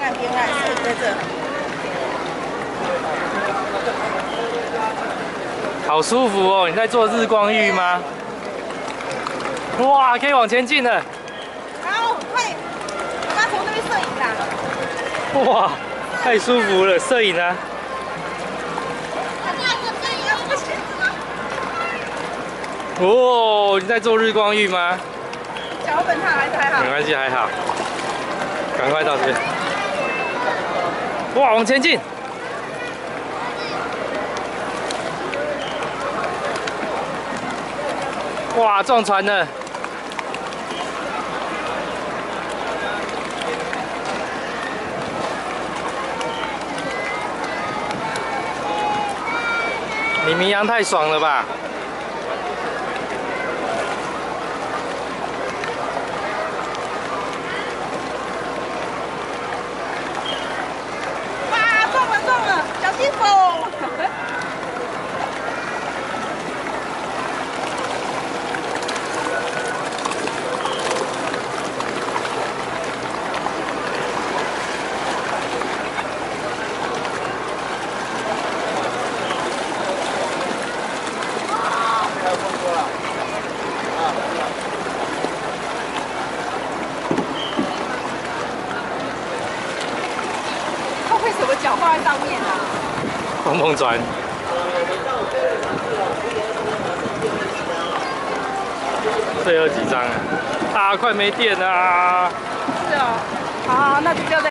看边岸是在这。好舒服哦！你在做日光浴吗？哇，可以往前进了。好，快，妈妈从那边摄影啦。哇，太舒服了！摄影啊！哦，你在做日光浴吗？脚本烫还是还好？没关系，还好。赶快到这边。哇，往前进！哇，撞船了！你名扬太爽了吧！哇，撞了，小心手！他为什么脚放在上面啊？碰碰船。最后几张啊！啊，快没电了啊！是哦，好，那就不要再。